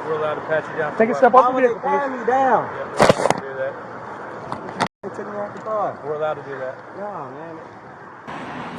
We're allowed to pat you down. Take a step off the vehicle, Pat me down. Yeah, we're allowed to do that. Take me off the car. We're allowed to do that. No, man.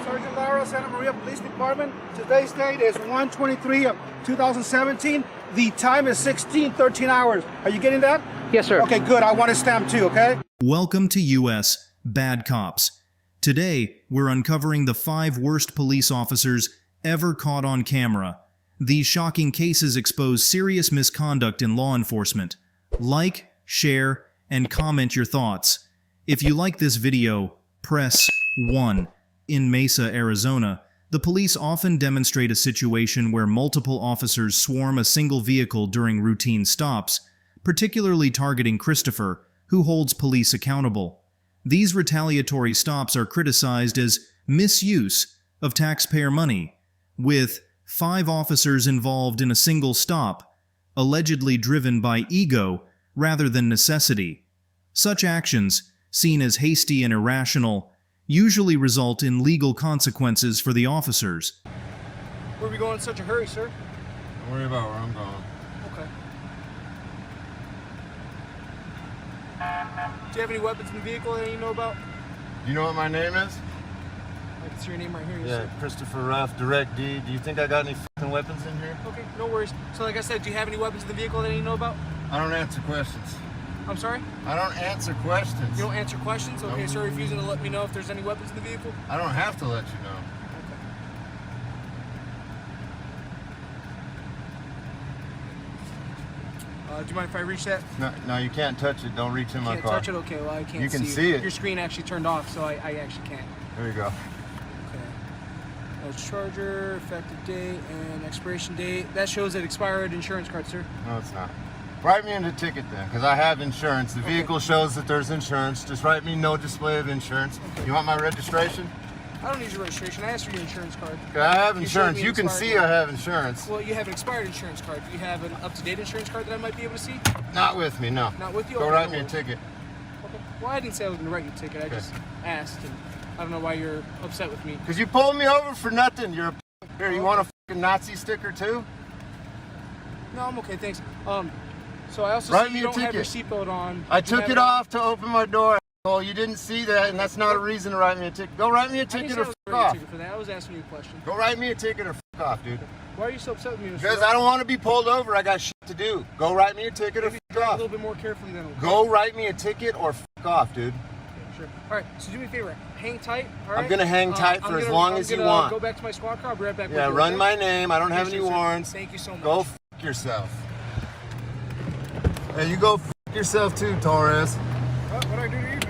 Sergeant Lara, Santa Maria Police Department. Today's date is 1/23 of 2017. The time is 16:13 hours. Are you getting that? Yes, sir. Okay, good. I want a stamp too, okay? Welcome to U.S. Bad Cops. Today, we're uncovering the 5 worst police officers ever caught on camera. These shocking cases expose serious misconduct in law enforcement. Like, share, and comment your thoughts. If you like this video, press 1. In Mesa, Arizona, the police often demonstrate a situation where multiple officers swarm a single vehicle during routine stops, particularly targeting Christopher, who holds police accountable. These retaliatory stops are criticized as misuse of taxpayer money, with 5 officers involved in a single stop, allegedly driven by ego rather than necessity. Such actions, seen as hasty and irrational, usually result in legal consequences for the officers. Where are we going in such a hurry, sir? Don't worry about where I'm going. Okay. Do you have any weapons in the vehicle that you know about? You know what my name is? I can see your name right here. Yes, Yeah, sir. Christopher Ruff, Direct D. Do you think I got any fucking weapons in here? Okay, no worries. So like I said, do you have any weapons in the vehicle that you know about? I don't answer questions. I'm sorry? I don't answer questions. You don't answer questions? Okay, No. so you're refusing to let me know if there's any weapons in the vehicle? I don't have to let you know. Do you mind if I reach that? No, you can't touch it. Don't reach in my Can't car. touch it? Okay, well I can't You can see see it. Your screen actually turned off, so I actually can't. There you go. Okay. Charger, effective date, and expiration date. That shows an expired insurance card, sir. No, it's not. Write me in the ticket then, because I have insurance. The vehicle shows that there's insurance. Just write me no display of insurance. You want my registration? I don't need your registration. I asked for your insurance card. Okay, I have You insurance. showed me You can expired see one. I have insurance. Well, you have an expired insurance card. Do you have an up-to-date insurance card that I might be able to see? Not with me, no. Not with you? Go Okay, write no me a worries. ticket. Okay. Well, I didn't say I was going to write you a ticket. I just asked, and I don't know why you're upset with me. Because you pulled me over for nothing. You're a here. You want a fucking Nazi sticker too? No, I'm okay, thanks. So I also Write see me you a don't have your ticket. seatbelt on. I Did you took have it off to open my door. Oh, you didn't see that, and that's not a reason to write me a ticket. Go write me a I didn't ticket say I or was fuck writing you a off. ticket for that. I was asking you a question. Go write me a ticket or fuck off, dude. Why are you so upset with me, Mr. Because Ruff? I don't want to be pulled over. I got shit to do. Go write me a ticket or Maybe fuck drive a off. little bit more carefully then. Okay? Go write me a ticket or fuck off, dude. Sure. All right. So do me a favor. Hang tight. All right. I'm gonna hang tight for as long as you want. Go back to my squad car. I'll be right back. Yeah, with you, run okay? my name. I don't have any Appreciate it, sir. warrants. Thank you so much. Go fuck yourself. Hey, you go fuck yourself too, Torres. What do I do to you, man?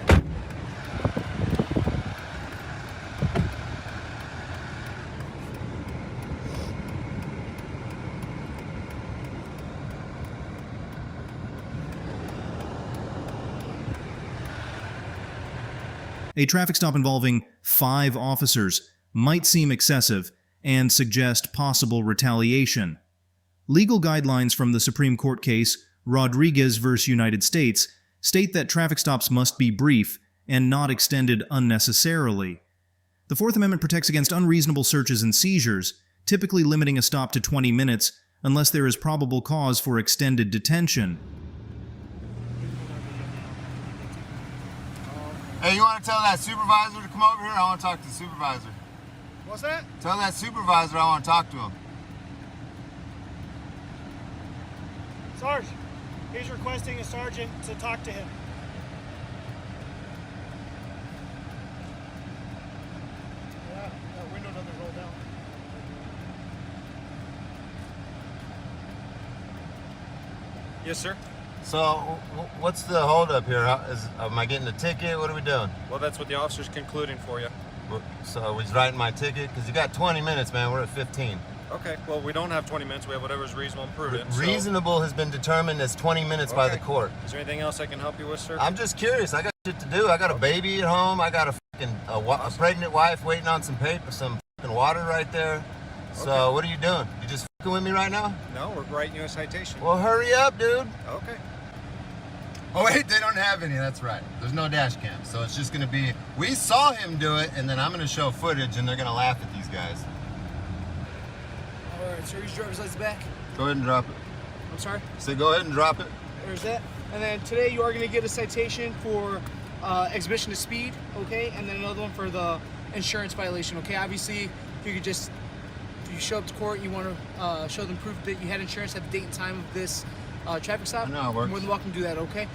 A traffic stop involving 5 officers might seem excessive and suggest possible retaliation. Legal guidelines from the Supreme Court case Rodriguez v. United States state that traffic stops must be brief and not extended unnecessarily. The Fourth Amendment protects against unreasonable searches and seizures, typically limiting a stop to 20 minutes unless there is probable cause for extended detention. Hey, you want to tell that supervisor to come over here? I want to talk to the supervisor. What's that? Tell that supervisor I want to talk to him. Sarge, he's requesting a sergeant to talk to him. Yeah, that window doesn't roll down. Yes, sir. So, what's the holdup here? Am I getting a ticket? What are we doing? Well, that's what the officer's concluding for you. So he's writing my ticket? Because you got 20 minutes, man. We're at 15. Okay. Well, we don't have 20 minutes. We have whatever's reasonable and prudent. so- Reasonable has been determined as 20 minutes by the Okay. court. Is there anything else I can help you with, sir? I'm just curious. I got shit to do. I got a baby at home. I got a pregnant wife waiting on some paper, some fucking water right there. So Okay. what are you doing? You just fucking with me right now? No, we're writing you a citation. Well, hurry up, dude. Okay. Oh wait, they don't have any. That's right. There's no dash cam, so it's just gonna be. We saw him do it, and then I'm gonna show footage, and they're gonna laugh at these guys. All right, sir. Your driver's license back. Go ahead and drop it. I'm sorry? So go ahead and drop it. There's that. And then today you are going to get a citation for exhibition of speed, okay? And then another one for the insurance violation, okay? Obviously, if you could just, if you show up to court, you want to show them proof that you had insurance at the date and time of this traffic stop. I know how it works. You're more than welcome to do that, okay?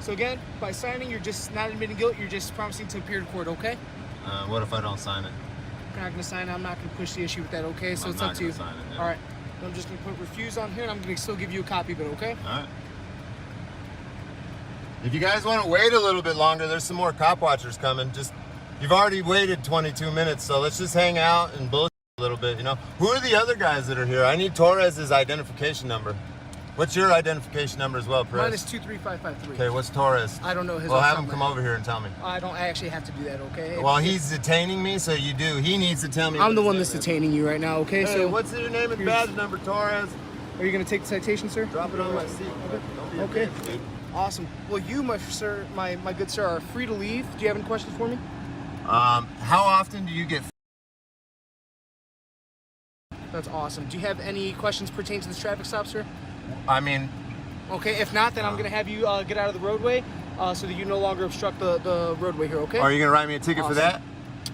So again, by signing, you're just not admitting guilt. You're just promising to appear to court, okay? What if I don't sign it? You're not going to sign it. I'm not going to push the issue with that, okay? So I'm it's not up to you. gonna sign it, yeah. All right. I'm just going to put refuse on here, and I'm going to still give you a copy of it, okay? All right. If you guys want to wait a little bit longer, there's some more cop watchers coming. You've already waited 22 minutes, so let's just hang out and bullshit a little bit, you know? Who are the other guys that are here? I need Torres's identification number. What's your identification number as well, Perez? Mine is 23553. Okay, what's Torres? I don't know his. Well, off have the him top come of my over here and tell me. head. I actually have to do that, okay? Well, he's detaining me, so you do. He needs to tell me. I'm what the his one name that's is. detaining you right now, okay? Hey, So what's your name and badge number, Torres? are you going to take the citation, sir? Drop it on my seat. Don't be a Okay. bitch, dude. Awesome. Well, you, my sir, my good sir, are free to leave. Do you have any questions for me? How often do you get? That's awesome. Do you have any questions pertaining to this traffic stop, sir? I mean, Okay, if not, then I'm going to have you get out of the roadway so that you no longer obstruct the roadway here, okay? are you gonna write me a ticket for that?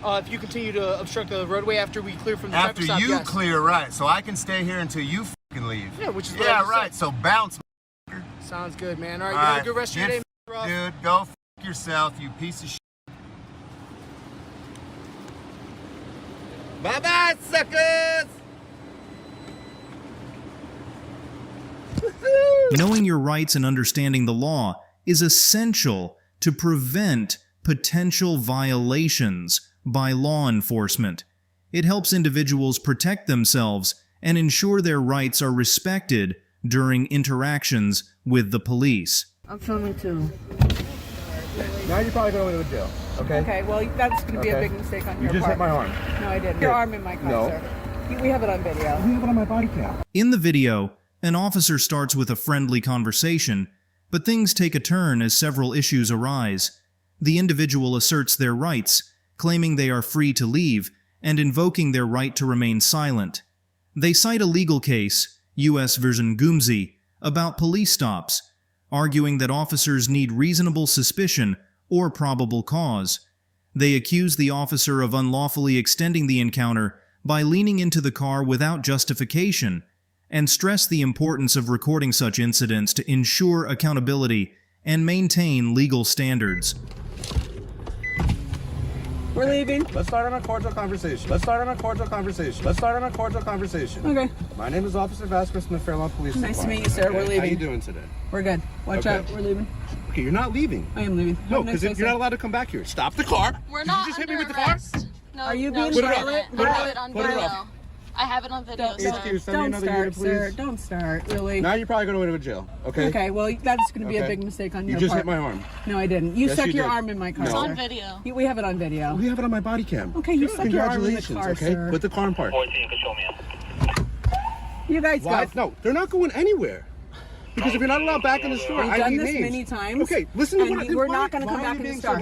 If you continue to obstruct the roadway after we clear from the After traffic stop, you yes. clear, right? So I can stay here until you fucking leave. Yeah, which is what I Yeah, just right. said. So bounce, Sounds good, man. All right, All you have right, a good rest of your get day, bro. dude. Go f yourself, you piece of shit. Bye bye, suckers. Knowing your rights and understanding the law is essential to prevent potential violations by law enforcement. It helps individuals protect themselves and ensure their rights are respected during interactions with the police. I'm filming too. Now you're probably going to jail. Okay? Okay, well, that's going to be a Okay. big mistake on You your just part. hit my arm. No, I didn't. Your arm in my car, No. sir. We have it on video. You have it on my body cam. In the video, an officer starts with a friendly conversation, but things take a turn as several issues arise. The individual asserts their rights, claiming they are free to leave, and invoking their right to remain silent. They cite a legal case, U.S. v. Gumzi, about police stops, arguing that officers need reasonable suspicion or probable cause. They accuse the officer of unlawfully extending the encounter by leaning into the car without justification, and stress the importance of recording such incidents to ensure accountability and maintain legal standards. We're leaving. Let's start on a cordial conversation. Let's start on a cordial conversation. Let's start on a cordial conversation. Okay. My name is Officer Vasquez from the Fairlawn Police Nice to Department. meet you, sir. We're How leaving. you doing today? We're good. Watch Okay. out. We're leaving. Okay, you're not leaving. I am leaving. No, Have a nice because day, you're sir. not allowed to come back here. Stop the car. We're Did not you just hit me under with the car? arrest. No, Are you no, being she violent? didn't. Put I it have up. it on Put it video. up. I have it on video, Don't, sir. Excuse, send me don't another start, unit, sir. please. Don't start. Really. Now you're probably going to jail. Okay? Okay, well, that's going to be a Okay. big mistake on You your just part. hit my arm. No, I didn't. You Yes, stuck you your did. arm in my car, No. It's sir. on video. We have it on video. We have it on my body cam. Okay, you stuck your arm in the Congratulations, car, okay? sir. Put the car in park. You guys Why? go. No, they're not going anywhere. Because if you're not allowed back in the store, We've I done need this names. many times. Okay, listen to and what we're not going to come back in the store.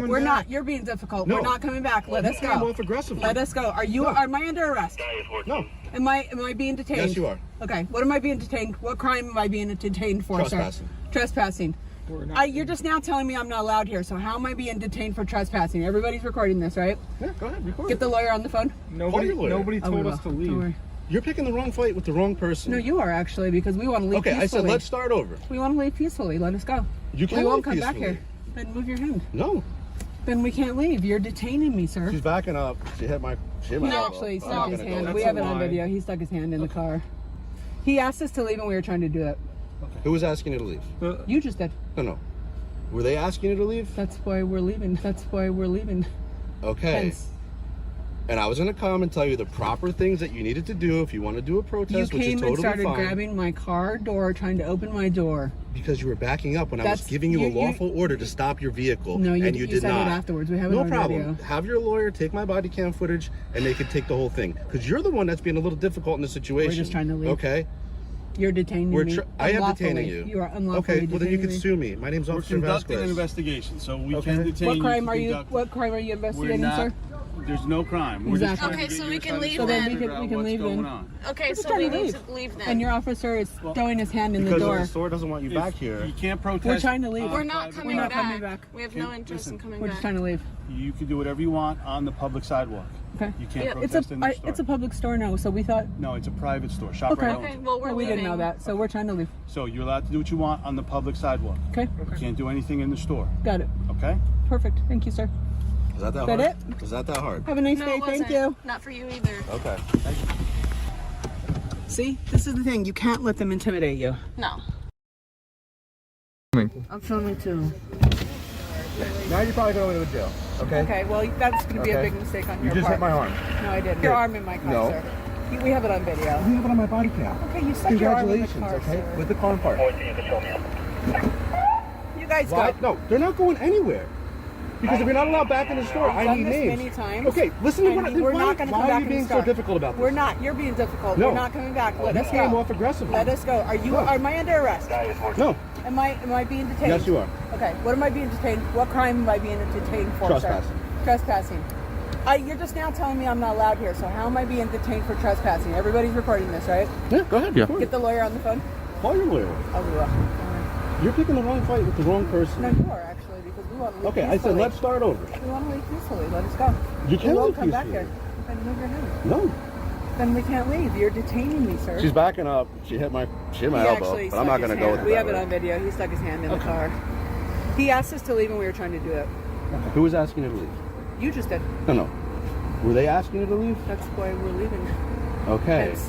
We're not. You're being difficult. No. We're not coming back. Let us came go. off aggressively. Let us go. Are you? No. Am I under arrest? No. Am I being detained? Yes, you are. Okay. What am I being detained? What crime am I being detained for, Trespassing. sir? Trespassing. You're just now telling me I'm not allowed here. So how am I being detained for trespassing? Everybody's recording this, right? Yeah, go ahead, record Get it. the lawyer on the phone. Call your lawyer. Oh, we will. Don't worry. You're picking the wrong fight with the wrong person. No, you are actually, because we want to leave Okay, peacefully. I said let's start over. We want to leave peacefully. Let us go. You can't We won't leave come back peacefully. here. Then move your hand. No. Then we can't leave. You're detaining me, sir. She's backing up. She hit my elbow. Actually, he I'm stuck not his gonna go. hand. That's We a have it on lie. video. He stuck his hand in the car. He asked us to leave and we were trying to do it. Who was asking you to leave? You just did. No. Were they asking you to leave? That's why we're leaving. That's why we're leaving. Okay. Hence, And I was going to come and tell you the proper things that you needed to do if you want to do a you protest, which is came totally and started fine. grabbing my car door, trying to open my door. Because you were backing up when I was That's- giving you a you- lawful order to stop your vehicle, No, you, and you did said not. it afterwards. We have it No on problem. video. Have your lawyer take my body cam footage, and they could take the whole thing. Because you're the one that's being a little difficult in the situation. We're just trying to leave. Okay. You're detaining me. I am unlawfully. detaining you. You are unlawfully Okay. Well, then you detaining can me. sue me. My name's We're Officer conducting an Vasquez. investigation, so we Okay. can detain What you. crime to are you? conduct- What crime are you investigating, not- sir? There's no crime. We're just Exactly. trying to Okay, get so your we can side of the leave story then. and figure out We can what's leave going then. on. Okay, We're so trying we to need leave. to leave then. And your officer is throwing his hand in the Because door. the store doesn't want you back here. You can't protest. We're trying to leave. We're not private coming We're not back. coming back. We have no interest in coming We're back. just trying to leave. You can do whatever you want on the public sidewalk. Okay. You can't Yep. protest in the store. It's a public store now, so we thought. No, it's a private store. ShopRite Okay. owns Okay, it. well, we're We leaving. didn't know that, so we're trying to leave. So you're allowed to do what you want on the public sidewalk. Okay. You can't do anything in the store. Got it. Okay? Perfect. Thank you, sir. Is that Is hard? that Is that hard? Have a nice No, day. it Thank wasn't. you. Not for you either. Okay. See, this is the thing. You can't let them intimidate you. No. I'm filming too. Now you're probably going to jail. Okay? Okay. Well, that's going to be a Okay. big mistake on You your just part. hit my arm. No, I didn't. Your arm in my car, No. sir. We have it on video. You have it on my body cam. Okay, you stuck your arm in the Congratulations, car, okay? sir. With the car part. You guys Why? go. No, they're not going anywhere. Because if you're not allowed back in the store, I've I done need this names. many times. Okay, listen to and what we're why, not going to why come are back you in being the so store. difficult about this? We're not. You're being difficult. No. We're not coming back. Let This us came go. off aggressively. Let us go. Are you? No. Am I under arrest? No, Am I being detained? yes you are. Okay. What am I being detained? What crime am I being detained for, Trespassing. sir? Trespassing. You're just now telling me I'm not allowed here. So how am I being detained for trespassing? Everybody's recording this, right? Yeah, go ahead. Yeah. Get the lawyer on the phone. Call your lawyer. I'll do that. You're picking the wrong fight with the wrong person. No, you are actually because we want to leave Okay, I said peacefully. let's start over. We want to leave peacefully. Let us go. You can we won't leave come back peacefully. here. Then move your hand. No. Then we can't leave. You're detaining me, sir. She's backing up. She hit my He elbow. actually But I'm not stuck going to his go hand. with We that have it way. on video. He stuck his hand in the car. He asked us to leave and we were trying to do it. Who was asking you to leave? You just did. No. Were they asking you to leave? That's why we're leaving. Okay. Hence,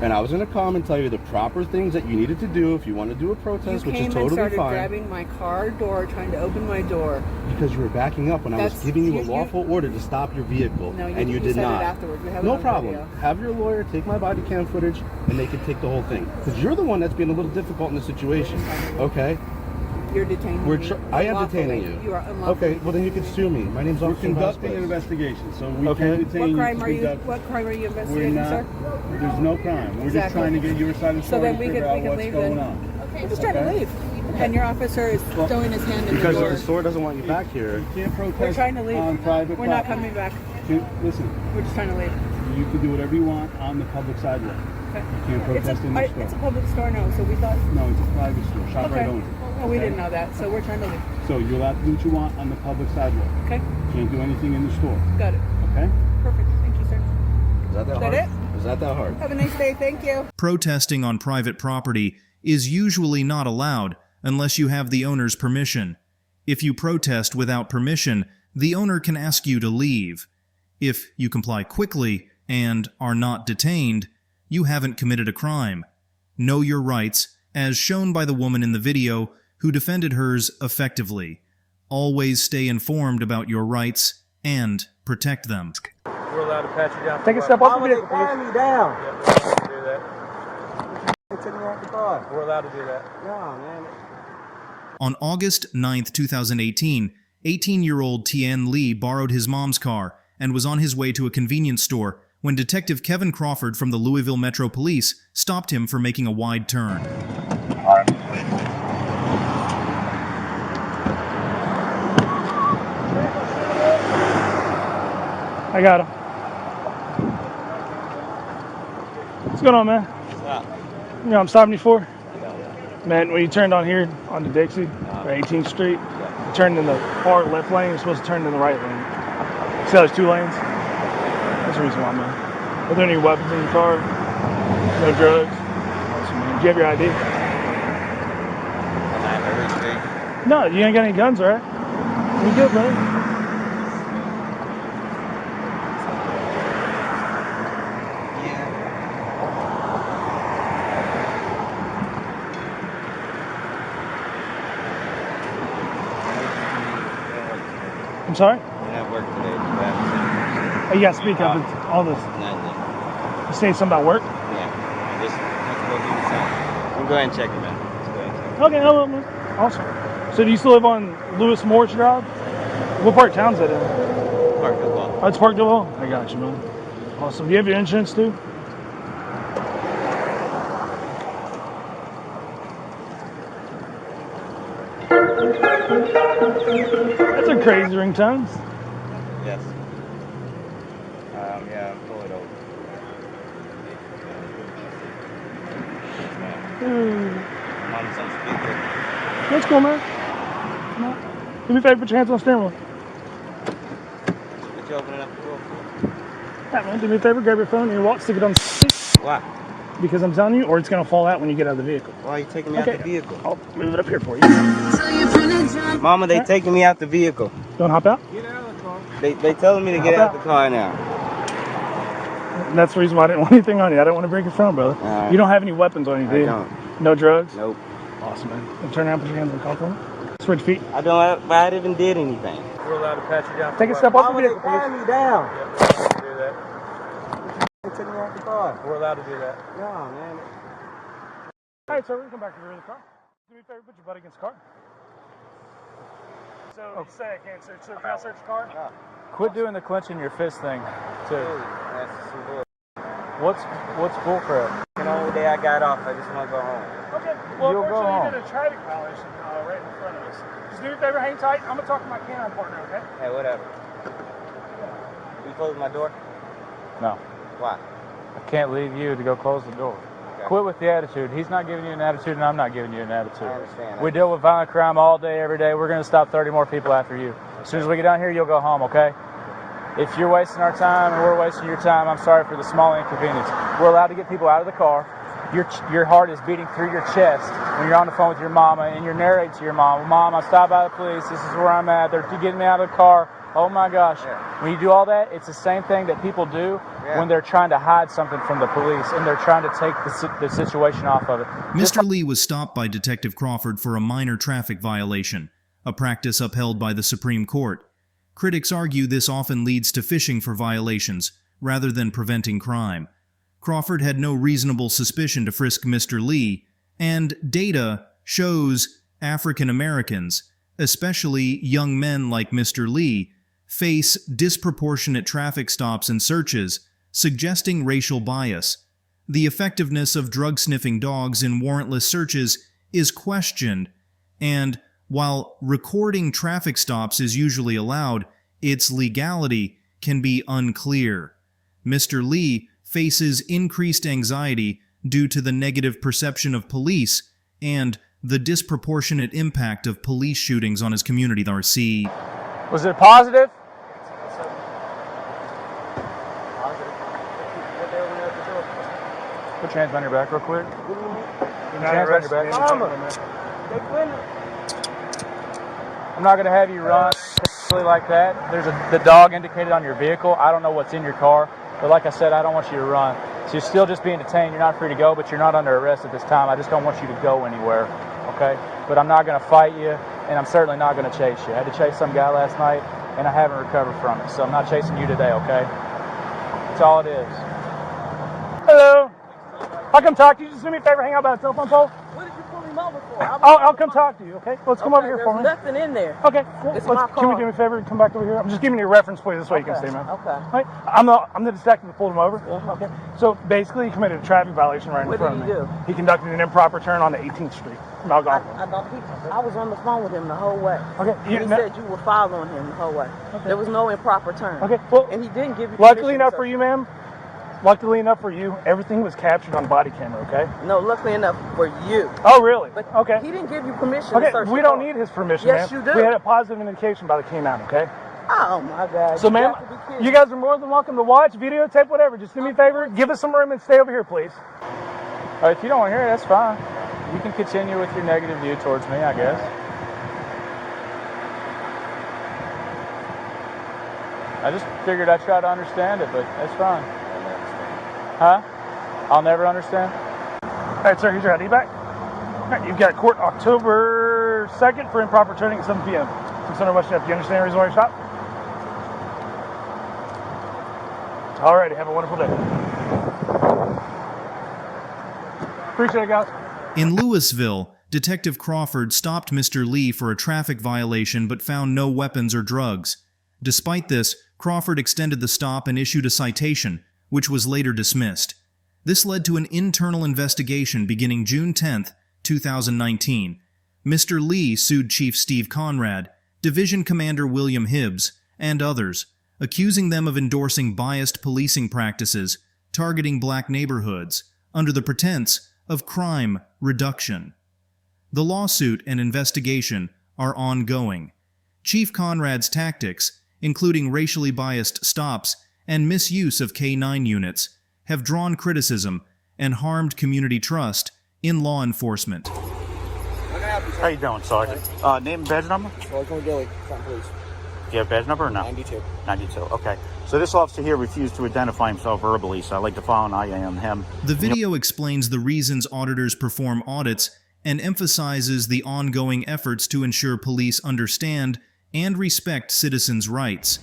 And I was going to come and tell you the proper things that you needed to do if you want to do a you protest, which came is and totally started fine. grabbing my car door, trying to open my door. Because you were backing up when I was That's- giving you a you- lawful order to stop your vehicle, No, and you you did said not. it afterwards. We have it No on problem. video. Have your lawyer take my body cam footage, and they can take the whole thing. Because you're the one that's being a little difficult in the situation. Okay? You're detaining We're me. I am unlawfully. detaining you. You are unlawfully. Okay, well then you can sue me. My name's We're Officer conducting Vasquez. an investigation, so we Okay. can detain What you. crime to are you? conduct- What crime are you We're investigating, not. sir? There's no crime. We're just Exactly. trying to get your side of the So story then and we figure can out leave what's then. going on. We're just trying to leave. And your officer is throwing his hand in Because the door. the store doesn't want you back here. You can't protest We're trying to leave. on private We're not property. coming back. Listen, We're just trying to leave. you can do whatever you want on the public sidewalk. Okay. You can't protest in the store. It's a public store now, so we thought. No, it's a private store. ShopRite Okay. owns it. Oh, we okay? didn't know that, so we're trying to leave. So you're allowed to do what you want on the public sidewalk. Okay, You can't do anything in the store. got it. Okay? Perfect. Thank you, sir. Is that Is hard? that Is that hard? Have a nice day. Thank you. Protesting on private property is usually not allowed unless you have the owner's permission. If you protest without permission, the owner can ask you to leave. If you comply quickly and are not detained, you haven't committed a crime. Know your rights, as shown by the woman in the video who defended hers effectively. Always stay informed about your rights and protect them. We're allowed to pat you down. Take a step off the vehicle, please. me down. Yep, we're allowed to do that. We're allowed to do that. On August 9th, 2018, 18-year-old Tien Lee borrowed his mom's car and was on his way to a convenience store when Detective Kevin Crawford from the Louisville Metro Police stopped him for making a wide turn. I got him. What's going on, man? You know what I'm stopping you for? Man, when you turned on here onto Dixie, or 18th Street, you turned in the far left lane, you're supposed to turn in the right lane. See how there's two lanes? That's the reason why, man. Are there any weapons in your car? No drugs? Awesome, man. Do you have your ID? No, you ain't got any guns, right? You good, brother? I'm sorry? I have work today. Oh, you got to speak up. It's all this. You saying something about work? Yeah. Just have to go do something. We'll go ahead and check him out. Let's go ahead and check him Okay, hello, man. Awesome. So do you still live on Lewis Morris Drive? What part of town's that in? out. Parkville Ball. Oh, it's Parkville? I got you, man. Awesome. Do you have your insurance, too? That's a crazy ringtone. Yes. Mama's on speaker. Let's go, man. Come on. Do me a favor, put your hands on the steering wheel. What you opening up the door for? Yeah, man, do me a favor, grab your phone and your wallet, stick it on the seat. Why? Because I'm telling you, or it's going to fall out when you get out of the vehicle. Why are you taking me out the vehicle? I'll move it up here for you. Mama, they taking me out the vehicle. Don't hop out? They telling me to get out the car now. That's the reason why I didn't want anything on you. I don't want to break your phone, brother. Right. You don't have any weapons on you, do you? I don't. No drugs? Nope. Awesome, man. Then turn around, put your hands on the car for me. Switch feet. I don't. I even did anything. We're allowed to pat you down. Take a step off the Mama, vehicle, they please. patting me down. Yep, we're allowed to do that. They took me out the car. We're allowed to do that. No, man. All right, sir, we can come back to the rear of the car. Do me a favor, put your butt against the car. So you say I can't search, so can I search the car? Quit doing the clenching your fist thing, too. That's some bull. What's bullcrap? The only day I got off, I just want to go home. Okay, well, You'll go unfortunately, home. you did a traffic violation right in front of us. Just do me a favor, hang tight. I'm going to talk to my canine partner, okay? Hey, whatever. You close my door? No. Why? I can't leave you to go close the door. Okay. Quit with the attitude. He's not giving you an attitude, and I'm not giving you an attitude. I understand. We deal with violent crime all day, every day. We're going to stop 30 more people after you. As soon as we get down here, you'll go home, okay? If you're wasting our time and we're wasting your time, I'm sorry for the small inconvenience. We're allowed to get people out of the car. Your heart is beating through your chest when you're on the phone with your mama and you're narrating to your mom, Mom, I stopped by the police. This is where I'm at. They're getting me out of the car. Oh, my gosh. Yeah. When you do all that, it's the same thing that people do when they're trying to hide something from the police and they're trying to take the situation off of it. Mr. Lee was stopped by Detective Crawford for a minor traffic violation, a practice upheld by the Supreme Court. Critics argue this often leads to fishing for violations, rather than preventing crime. Crawford had no reasonable suspicion to frisk Mr. Lee, and data shows African Americans, especially young men like Mr. Lee, face disproportionate traffic stops and searches, suggesting racial bias. The effectiveness of drug-sniffing dogs in warrantless searches is questioned, and while recording traffic stops is usually allowed, its legality can be unclear. Mr. Lee faces increased anxiety due to the negative perception of police and the disproportionate impact of police shootings on his community. RC. Was it positive? Put your hands behind your back real quick. Put your hands behind your back. I'm not going to have you run like that. There's the dog indicated on your vehicle. I don't know what's in your car, but like I said, I don't want you to run. So you're still just being detained. You're not free to go, but you're not under arrest at this time. I just don't want you to go anywhere, okay? But I'm not going to fight you, and I'm certainly not going to chase you. I had to chase some guy last night, and I haven't recovered from it, so I'm not chasing you today, okay? That's all it is. Hello. I'll come talk to you. Just do me a favor, hang out by the telephone pole. What did you pull him over for? I'll come talk to you, okay? Let's come over here for me. There's nothing in there. Okay, cool. It's my Can we car. do me a favor and come back over here? I'm just giving you a reference for you. This way you can stay, man. Okay. All right. I'm the detective that pulled him over. Okay. So basically, he committed a traffic violation right in What front did of he me. do? He conducted an improper turn on the 18th Street from Algonquin. I was on the phone with him the whole way. Okay. He said you were following him the whole way. Okay. There was no improper turn. Okay. Well, and he didn't give you luckily permission enough to for you, ma'am. Luckily enough for you, everything was captured on body camera, okay? No, luckily enough for you. Oh, really? But okay. He didn't give you permission Okay, to search we the don't car. need his permission, Yes, ma'am. you do. We had a positive indication by the K9, okay? Oh, my God. So, You ma'am, got to be kidding. you guys are more than welcome to watch, videotape, whatever. Just do me a favor, give us some room and stay over here, please. If you don't want to hear it, that's fine. You can continue with your negative view towards me, I guess. I just figured I'd try to understand it, but that's fine. Huh? I'll never understand? All right, sir, here's your ID back. All right, you've got court October 2nd for improper turning at 7 p.m. 600 West Ave. Do you understand the reason why you stopped? All righty, have a wonderful day. Appreciate it, guys. In Louisville, Detective Crawford stopped Mr. Lee for a traffic violation but found no weapons or drugs. Despite this, Crawford extended the stop and issued a citation, which was later dismissed. This led to an internal investigation beginning June 10, 2019. Mr. Lee sued Chief Steve Conrad, Division Commander William Hibbs, and others, accusing them of endorsing biased policing practices, targeting black neighborhoods, under the pretense of crime reduction. The lawsuit and investigation are ongoing. Chief Conrad's tactics, including racially biased stops and misuse of K-9 units, have drawn criticism and harmed community trust in law enforcement. How you doing, Sergeant? Name and badge number? Sergeant Gilly, Front Police. Do you have a badge number or no? 92. 92, okay. So this officer here refused to identify himself verbally, so I'd like to file an IA on him. The video explains the reasons auditors perform audits and emphasizes the ongoing efforts to ensure police understand and respect citizens' rights.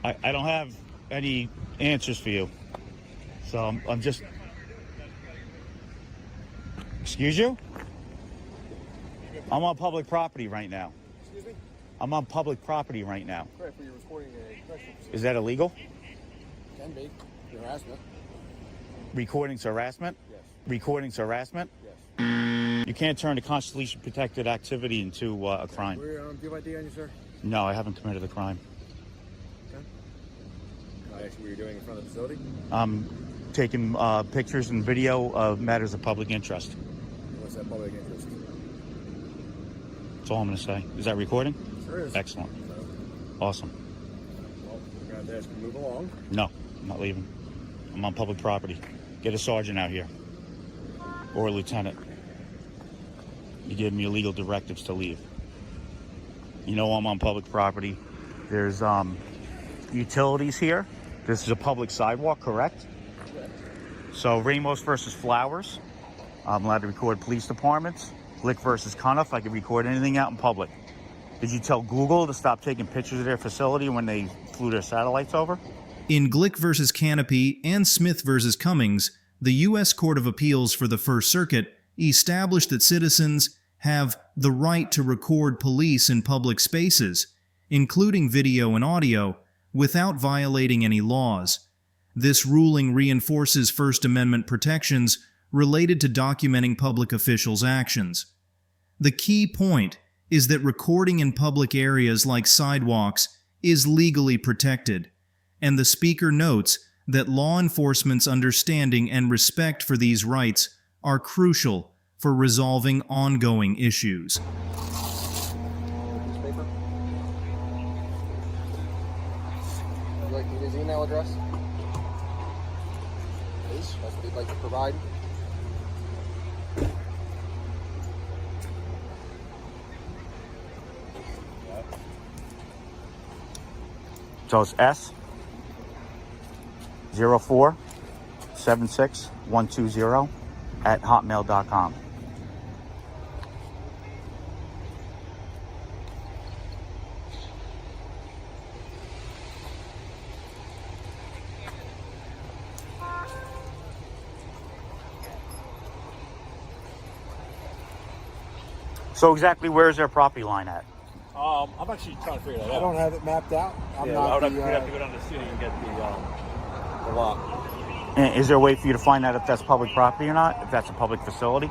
I don't have any answers for you. So I'm just... Excuse you? I'm on public property right now. Excuse me? I'm on public property right now. Correct, but you're recording a correctional procedure. Is that illegal? Can be. Harassment. Recording's harassment? Yes. Recording's harassment? Yes. You can't turn a constitution protected activity into a crime. Do you have ID on you, sir? No, I haven't committed a crime. Okay. Can I ask you what you're doing in front of the facility? I'm taking pictures and video of matters of public interest. What's that public interest? That's all I'm going to say. Is that recording? Sure is. Excellent. So, Awesome. well, we're going to have to ask you to move along. No, I'm not leaving. I'm on public property. Get a sergeant out here. Or a lieutenant. You gave me illegal directives to leave. You know I'm on public property. There's utilities here. This is a public sidewalk, correct? So Ramos versus Flowers. I'm allowed to record police departments. Glick versus Cuniff. I can record anything out in public. Did you tell Google to stop taking pictures of their facility when they flew their satellites over? In Glick versus Canopy and Smith versus Cummings, the U.S. Court of Appeals for the First Circuit established that citizens have the right to record police in public spaces, including video and audio, without violating any laws. This ruling reinforces First Amendment protections related to documenting public officials' actions. The key point is that recording in public areas like sidewalks is legally protected, and the speaker notes that law enforcement's understanding and respect for these rights are crucial for resolving ongoing issues. Newspaper. Would you like his email address? Please, that's what you'd like to provide. So it's S0476120@hotmail.com. So exactly where is their property line at? I'm actually trying to figure that out. I don't have it mapped out. I'm yeah, not we'd the, have to go down to the city and get the lot. And is there a way for you to find out if that's public property or not? If that's a public facility?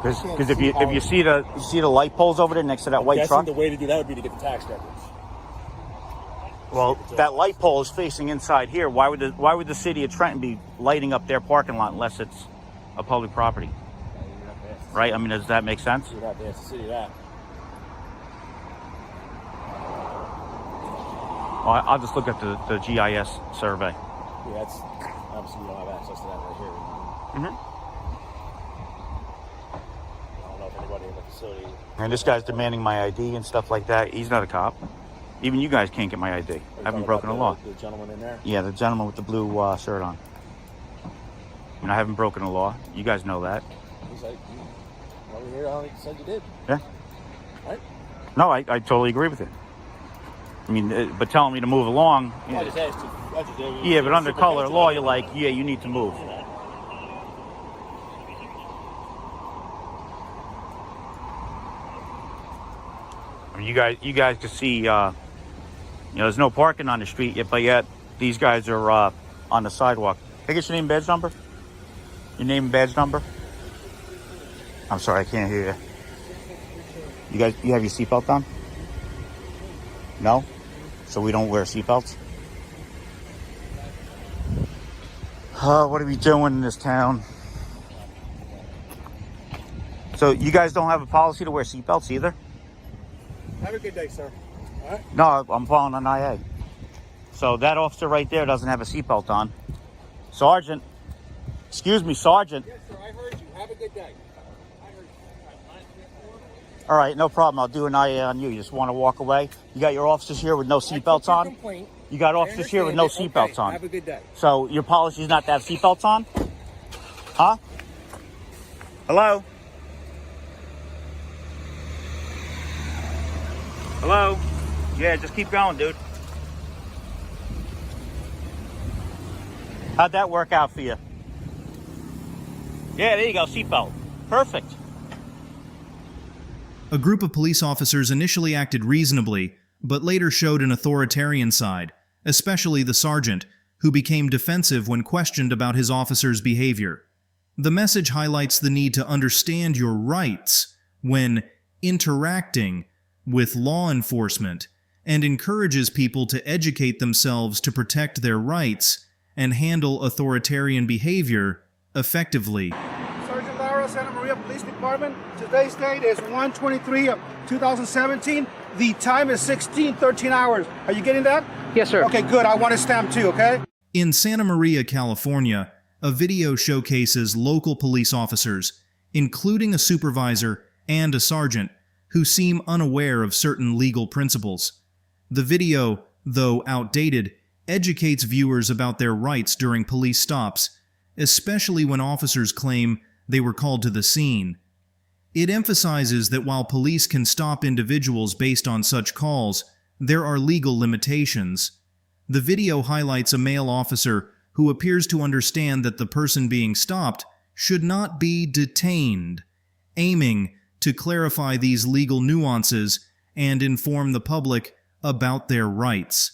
Because if you see the light poles over there next to that white truck. The way to do that would be to get the tax records. Well, that light pole is facing inside here. Why would the city of Trenton be lighting up their parking lot unless it's a public property? Right? I mean, does that make sense? You'd have to ask the city that. Well, I'll just look at the GIS survey. Yeah, that's obviously we don't have access to that right here. Mm-hmm. I don't know if anybody in the facility. And this guy's demanding my ID and stuff like that. He's not a cop. Even you guys can't get my ID. I haven't broken a law. The gentleman in there? Yeah, the gentleman with the blue shirt on. I haven't broken a law. You guys know that. He's like, over here, I don't think you said you did. Yeah. Right? No, I totally agree with it. I mean, but telling me to move along. I just asked you. Yeah, but under color of law, you're like, yeah, you need to move. I mean, you guys can see, there's no parking on the street yet, but yet these guys are on the sidewalk. Can I get your name and badge number? Your name and badge number? I'm sorry, I can't hear you. You have your seatbelt on? No? So we don't wear seatbelts? What are we doing in this town? So you guys don't have a policy to wear seatbelts either? Have a good day, sir. All right. No, I'm following an IA. So that officer right there doesn't have a seatbelt on. Sergeant. Excuse me, Sergeant. Yes, sir. I heard you. Have a good day. All right, no problem. I'll do an IA on you. You just want to walk away? You got your officers here with no seatbelts on? You got officers here with no seatbelts on. Have a good day. So your policy is not to have seatbelts on? Huh? Hello? Hello? Yeah, just keep going, dude. How'd that work out for you? Yeah, there you go, seatbelt. Perfect. A group of police officers initially acted reasonably, but later showed an authoritarian side, especially the sergeant, who became defensive when questioned about his officer's behavior. The message highlights the need to understand your rights when interacting with law enforcement and encourages people to educate themselves to protect their rights and handle authoritarian behavior effectively. Sergeant Lara, Santa Maria Police Department. Today's date is 1/23/2017. The time is 16:13 hours. Are you getting that? Yes, sir. Okay, good. I want a stamp too, okay? In Santa Maria, California, a video showcases local police officers, including a supervisor and a sergeant, who seem unaware of certain legal principles. The video, though outdated, educates viewers about their rights during police stops, especially when officers claim they were called to the scene. It emphasizes that while police can stop individuals based on such calls, there are legal limitations. The video highlights a male officer who appears to understand that the person being stopped should not be detained, aiming to clarify these legal nuances and inform the public about their rights.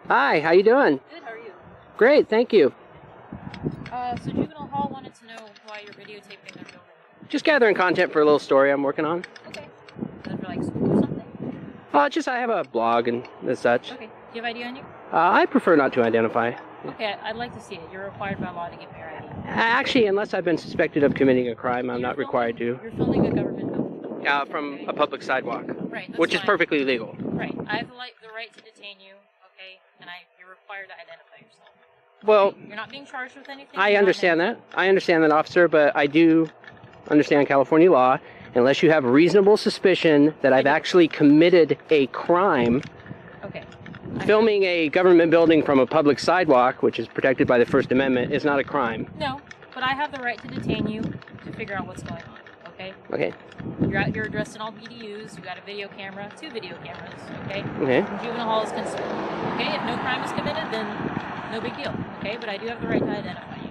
Hi, how you doing? Good, how are you? Great, thank you. So Juvenile Hall wanted to know why you're videotaping their building. Just gathering content for a little story I'm working on. Okay. Is that for like school or something? I have a blog and such. Okay. Do you have ID on you? I prefer not to identify. Okay, I'd like to see it. You're required by law to give me your ID. Actually, unless I've been suspected of committing a crime, I'm not required to. You're filming a government building. From a public sidewalk. Right, that's which is fine. perfectly legal. Right. I have the right to detain you, okay? And you're required to identify yourself. Well, You're not being charged with anything? I understand that. I understand that, officer, but I do understand California law. Unless you have reasonable suspicion that I've actually committed a crime, okay. Filming a government building from a public sidewalk, which is protected by the First Amendment, is not a crime. No, but I have the right to detain you to figure out what's going on, okay? Okay. You're dressed in all BDUs, you got a video camera, 2 video cameras, okay? Okay. And Juvenile Hall is concerned, okay? If no crime is committed, then no big deal, okay? But I do have the right to identify you.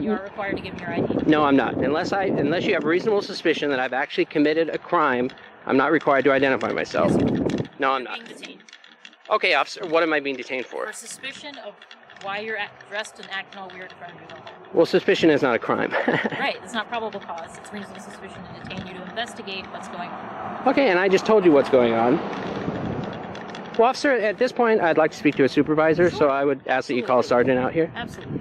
You are required to give me your ID. No, I'm not. Unless you have reasonable suspicion that I've actually committed a crime, I'm not required to identify myself. Yes, no, I'm not. Being detained. Okay, officer, what am I being detained for? For suspicion of why you're dressed and acting all weird in front of Juvenile Hall. Well, suspicion is not a crime. Right, it's not probable cause. It's reasonable suspicion to detain you to investigate what's going on. Okay, and I just told you what's going on. Well, officer, at this point, I'd like to speak to a supervisor, so I would ask that you call a sergeant out here. Absolutely.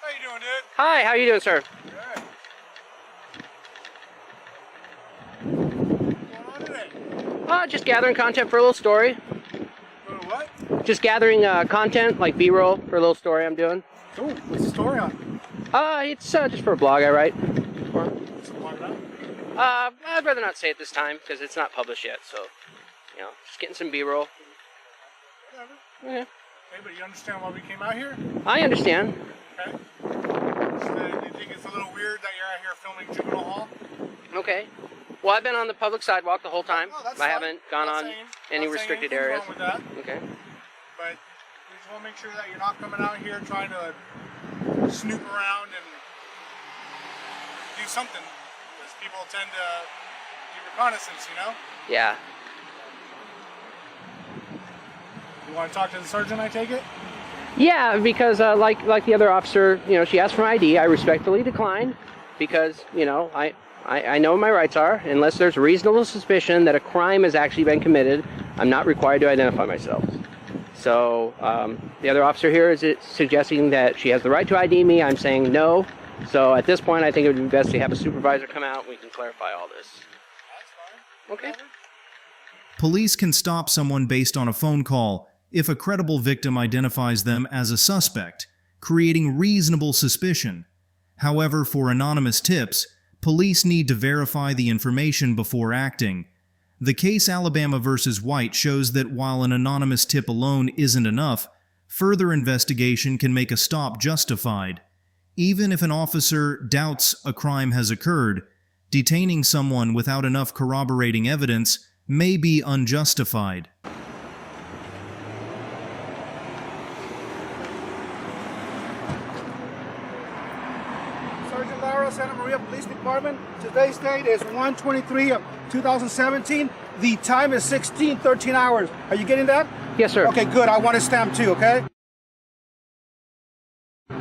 How you doing, dude? Hi, how you doing, sir? Just gathering content for a little story. What? Just gathering content, like B-roll, for a little story I'm doing. Cool. What's the story on? It's just for a blog I write. What's the blog about? I'd rather not say it this time, because it's not published yet, so, just getting some B-roll. Whatever. Okay. Hey, but you understand why we came out here? I understand. Okay. So you think it's a little weird that you're out here filming Juvenile Hall? Okay. Well, I've been on the public sidewalk the whole time. I haven't gone on any restricted areas. Wrong with that. Okay. But we just want to make sure that you're not coming out here trying to snoop around and do something. Because people tend to do reconnaissance, you know? Yeah. You want to talk to the sergeant, I take it? Yeah, because like the other officer, you know, she asked for my ID. I respectfully declined because, you know, I know what my rights are. Unless there's reasonable suspicion that a crime has actually been committed, I'm not required to identify myself. So the other officer here is suggesting that she has the right to ID me. I'm saying no. So at this point, I think it would be best to have a supervisor come out and we can clarify all this. Okay. Police can stop someone based on a phone call if a credible victim identifies them as a suspect, creating reasonable suspicion. However, for anonymous tips, police need to verify the information before acting. The case Alabama versus White shows that while an anonymous tip alone isn't enough, further investigation can make a stop justified. Even if an officer doubts a crime has occurred, detaining someone without enough corroborating evidence may be unjustified. Sergeant Lara, Santa Maria Police Department. Today's date is 1/23 of 2017. The time is 16:13 hours. Are you getting that? Yes, sir. Okay, good. I want a stamp too, okay?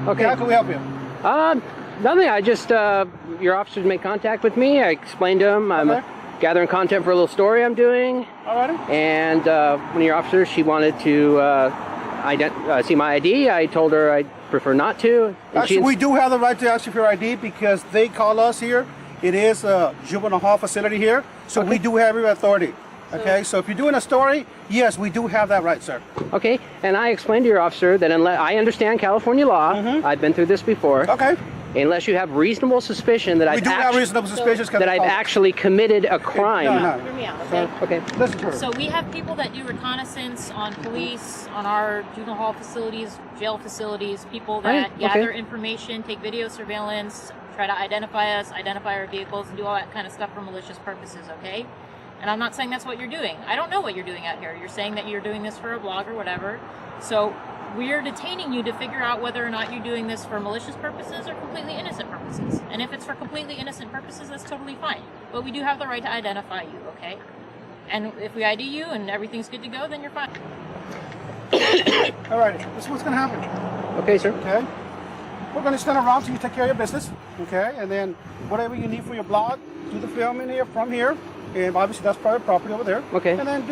Okay. How can we help you? Nothing. I just, your officers made contact with me. I explained to them I'm gathering content for a little story I'm doing. Alrighty. And one of your officers, she wanted to see my ID. I told her I'd prefer not to. And Actually, we do have the right to ask you for your ID because they call us here. It is a juvenile hall facility here, so we do have your authority. Okay, so if you're doing a story, yes, we do have that right, sir. Okay, and I explained to your officer that unless I understand California law, I've been through this before. Okay. Unless you have reasonable suspicion that I've actually committed a crime. Hear me out, okay? Okay. Listen to her. So we have people that do reconnaissance on police, on our juvenile hall facilities, jail facilities, people that gather information, take video surveillance, try to identify us, identify our vehicles, and do all that kind of stuff for malicious purposes, okay? And I'm not saying that's what you're doing. I don't know what you're doing out here. You're saying that you're doing this for a blog or whatever. So we're detaining you to figure out whether or not you're doing this for malicious purposes or completely innocent purposes. And if it's for completely innocent purposes, that's totally fine. But we do have the right to identify you, okay? And if we ID you and everything's good to go, then you're fine. All right, this is what's going to happen. Okay, sir. Okay. We're going to stand around so you take care of your business, okay? And then whatever you need for your blog, do the filming here from here. And obviously that's private property over there. Okay. And then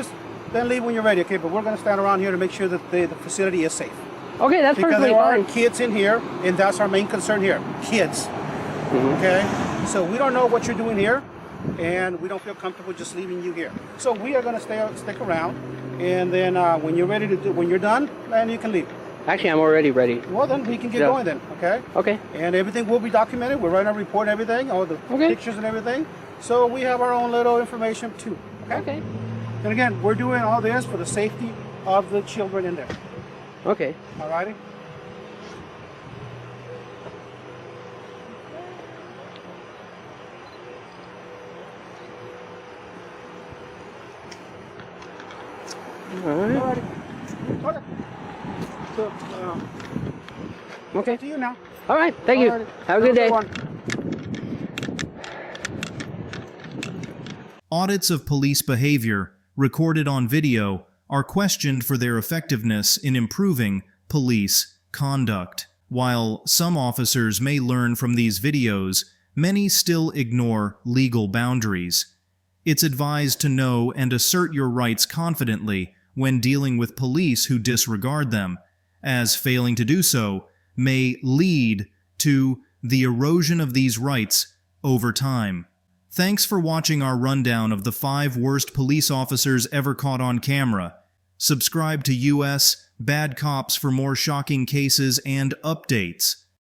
then leave when you're ready, okay? But we're going to stand around here to make sure that the facility is safe. Okay, that's perfectly because there fine. are kids in here, and that's our main concern here, kids. Okay? So we don't know what you're doing here, and we don't feel comfortable just leaving you here. So we are going to stick around, and then when you're ready to when you're done, then you can leave. Actually, I'm already ready. Well, then we can get going then, okay? Okay. And everything will be documented. We're writing a report and everything, all the pictures and everything. So we have our own little information too, okay? And again, we're doing all this for the safety of the children in there. Okay. All righty? All right. Okay. So, okay. To you now. All right. Thank you. Have a good day. Audits of police behavior, recorded on video, are questioned for their effectiveness in improving police conduct. While some officers may learn from these videos, many still ignore legal boundaries. It's advised to know and assert your rights confidently when dealing with police who disregard them, as failing to do so may lead to the erosion of these rights over time. Thanks for watching our rundown of the 5 worst police officers ever caught on camera. Subscribe to US Bad Cops for more shocking cases and updates.